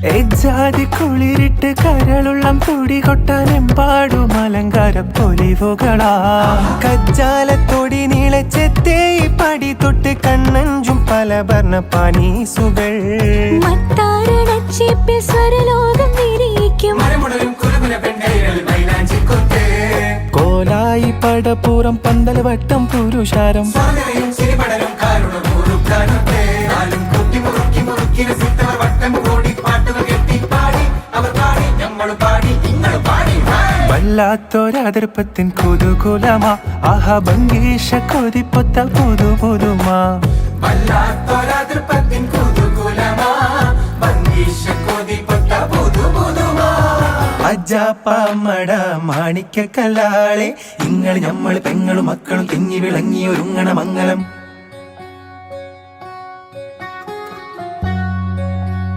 ജാതി കുളിരിട്ട് കരളുള്ളം തുടി കൊട്ടാനെമ്പാടും അലങ്കാര പൊലിവുകളാ കജ്ജാലത്തൊടി നീളച്ചെത്തേ പടി തൊട്ട് കണ്ണഞ്ചും പല വർണ്ണ പാനീസുകൾ കോലായി പടപ്പൂറം പന്തൽ വട്ടം പുരുഷാരം വല്ലാത്തൊരതിർപ്പത്തിൻ കുതുകുലമാ ആഹാ ഭംഗീഷ കൊതിപ്പൊത്ത പുതു പുതുമാ വല്ലാത്തൊരതിർപ്പത്തിൻ കുതുകുലമാ ഭംഗീഷ കൊതിപ്പൊത്ത പുതു പുതുമാ അജാപ്പാമട മാണിക്ക കല്ലാളെ ഇങ്ങൾ ഞമ്മള് പെങ്ങളും മക്കളും തിങ്ങി വിളങ്ങി ഒരുങ്ങണ മംഗളം